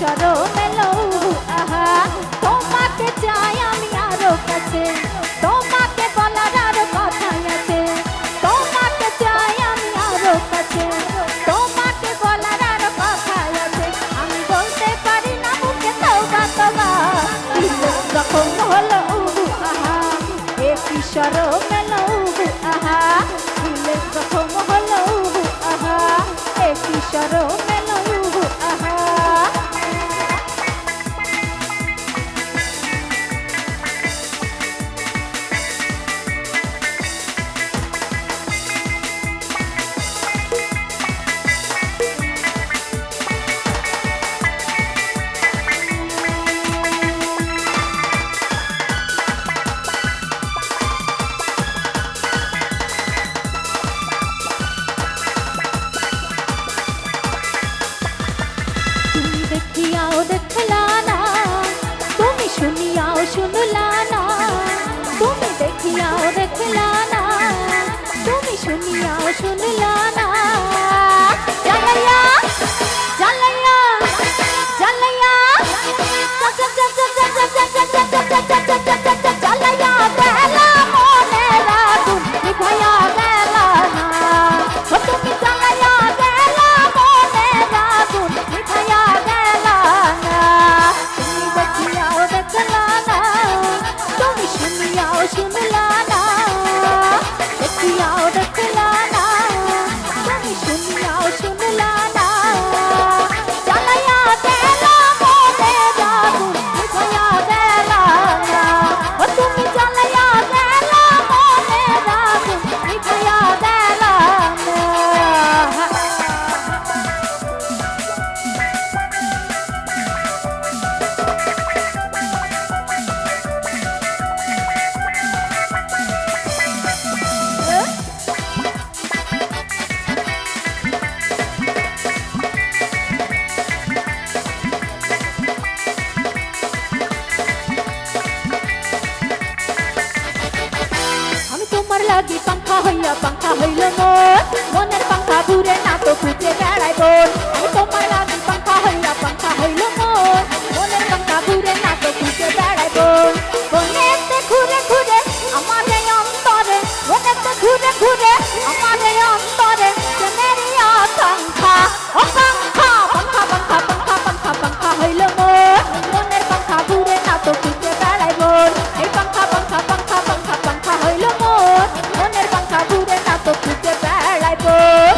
সরো মেলো আহা তোমাকে চাই আমি আরো কাছে তোমাকে বলার আরো কথাই আছে তোমাকে চাই আমি আরো কাছে তোমাকে বলার আরো কথাই আছে আমি বলতে পারি না মুখে তওবা তওবা যখন হলো আহা এ কি সরো মেলো আহা দিলের যখন হলো আহা এ কি সরো মেলো আহা দেখিয়াও দেখলা না তুমি শুনিয়াও শুনলা না তুমি দেখিয়াও দেখলা না তুমি শুনিয়াও শুনলা না জ্বালাইয়া জ্বালাইয়া জ্বালাইয়া জ্বালাইয়া বেলা মনের আগুন নিভাইয়া গেলা না তুমি জ্বালাইয়া গেলা মনের আগুন নিভাইয়া গেলা না তুমি দেখিয়াও দেখলা না তুমি শুনিয়াও শুনলা না দেখিয়াও দেখলা না তুমি শুনিয়াও শুনলা না জ্বালাইয়া গেলা মনের আগুন নিভাইয়া গেলা না তুমি জ্বালাইয়া গেলা মনের আগুন নিভাইয়া গেলা না আমি তোমার লাগি পাঙ্খা হইল মোর মনের পাঙ্খা ঘুরে না তো ঘুরে বেড়াই বোন আমি তোমার লাগি পাঙ্খা হইল মোর মনের পাঙ্খা ঘুরে না তো ঘুরে বেড়াই বোন বনেতে ঘুরে ঘুরে আমার এই অন্তরে বনেতে ঘুরে ঘুরে আমার এই অন্তরে প্রেমেরই আকাঙ্ক্ষা আকাঙ্ক্ষা পাঙ্খা পাঙ্খা পাঙ্খা পাঙ্খা পাঙ্খা হইল মোর মনের পাঙ্খা ঘুরে না তো ঘুরে বেড়াই বোন এই পাঙ্খা পাঙ্খা পাঙ্খা পাঙ্খা পাঙ্খা হইল মোর মনের পাঙ্খা ঘুরে না তো ঘুরে বেড়াই বোন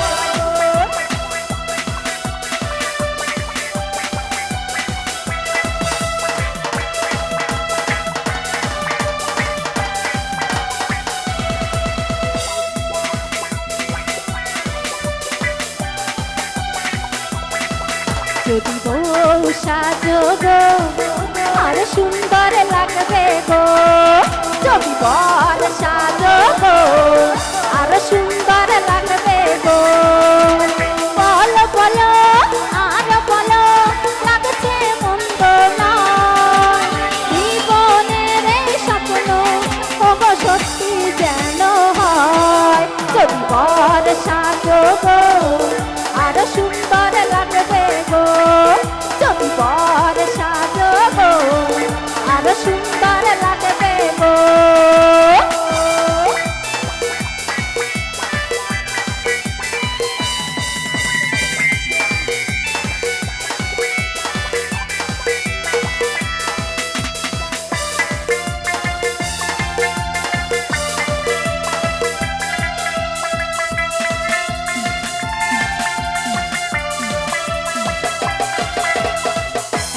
যদি বউ সাজো গো আর সুন্দর লাগবে গো যদি বর সাজো গো আর সুন্দর লাগবে গো বলো বলো আর বলো লাগছে মন্দ নয় জীবনের এই স্বপ্ন ওগো সত্যি যেন হয় যদি বর সাজো গো আর সুন্দর লাগবে গো যদি বর সাজো গো আর সুন্দর লাগবে গো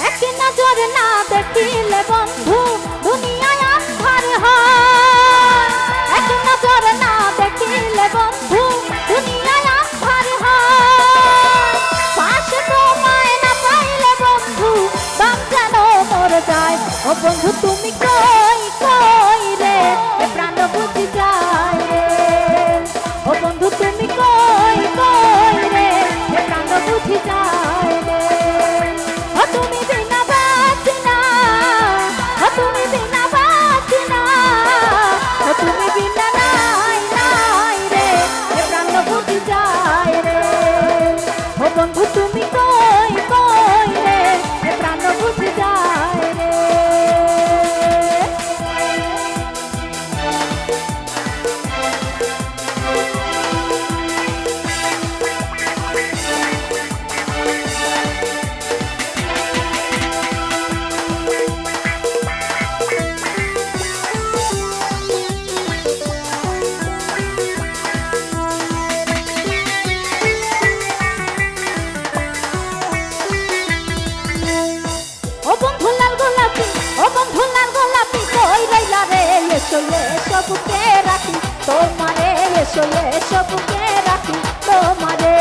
এক নজর না দেখিলে বন্ধু দুনিয়ায় আন্ধার হয় এসো এসো বুকে রাখি তোমারে, এসো এসো বুকে রাখি তোমারে।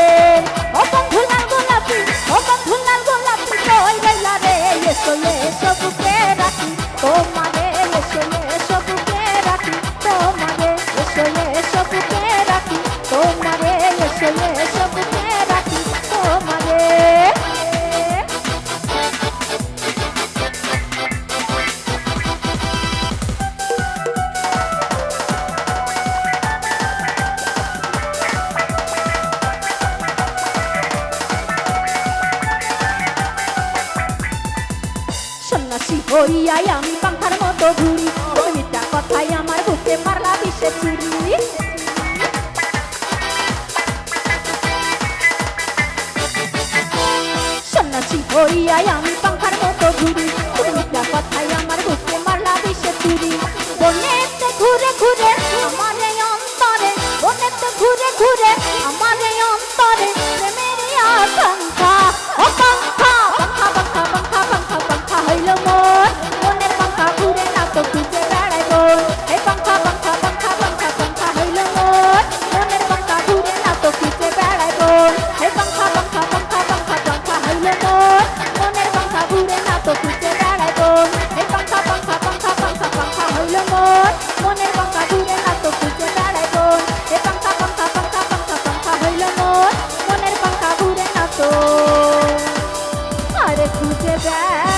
ও বন্ধু লাল গোলাপি, ও বন্ধু লাল গোলাপি কই রইলা রে, এসো এসো বুকে রাখি তোমারে, এসো এসো বুকে রাখি তোমারে, এসো এসো বুকে রাখি তোমারে, এসো এসো বুকে রাখি তোমারে। সন্ন্যাসী হইয়াই আমি পাখার মতো ঘুরি, তুমি মিথ্যা কথাই আমার বুকে মারলা বিষে চুরি। সন্ন্যাসী হইয়াই আমি পাখার মতো ঘুরি, তুমি মিথ্যা কথাই আমার বুকে মারলা বিষে চুরি। বনেতে ঘুরে ঘুরে আমার এই অন্তরে, বনেতে ঘুরে ঘুরে আমার এই অন্তরে প্রেমের আকাঙ্ক্ষা। ও পাঙ্খা পাঙ্খা পাঙ্খা পাঙ্খা পাঙ্খা পাঙ্খা হইল মোর, মনের পাঙ্খা ঘুরে না তো খুঁজে বেড়াই বোন। এই পাঙ্খা পাঙ্খা পাঙ্খা পাঙ্খা পাঙ্খা হইল মোর, মনের পাঙ্খা ঘুরে না তো খুঁজে বেড়াই বোন। এই পাঙ্খা পাঙ্খা পাঙ্খা পাঙ্খা পাঙ্খা হইল মোর, মনের পাঙ্খা ঘুরে না তো খুঁজে বেড়াই বোন। এই পাঙ্খা পাঙ্খা পাঙ্খা পাঙ্খা পাঙ্খা হইল মোর, মনের পাঙ্খা ঘুরে না তো খুঁজে বেড়াই বোন। এই পাঙ্খা পাঙ্খা পাঙ্খা পাঙ্খা পাঙ্খা হইল মোর, মনের পাঙ্খা ঘুরে না তো আরে খুঁজে বেড়াই।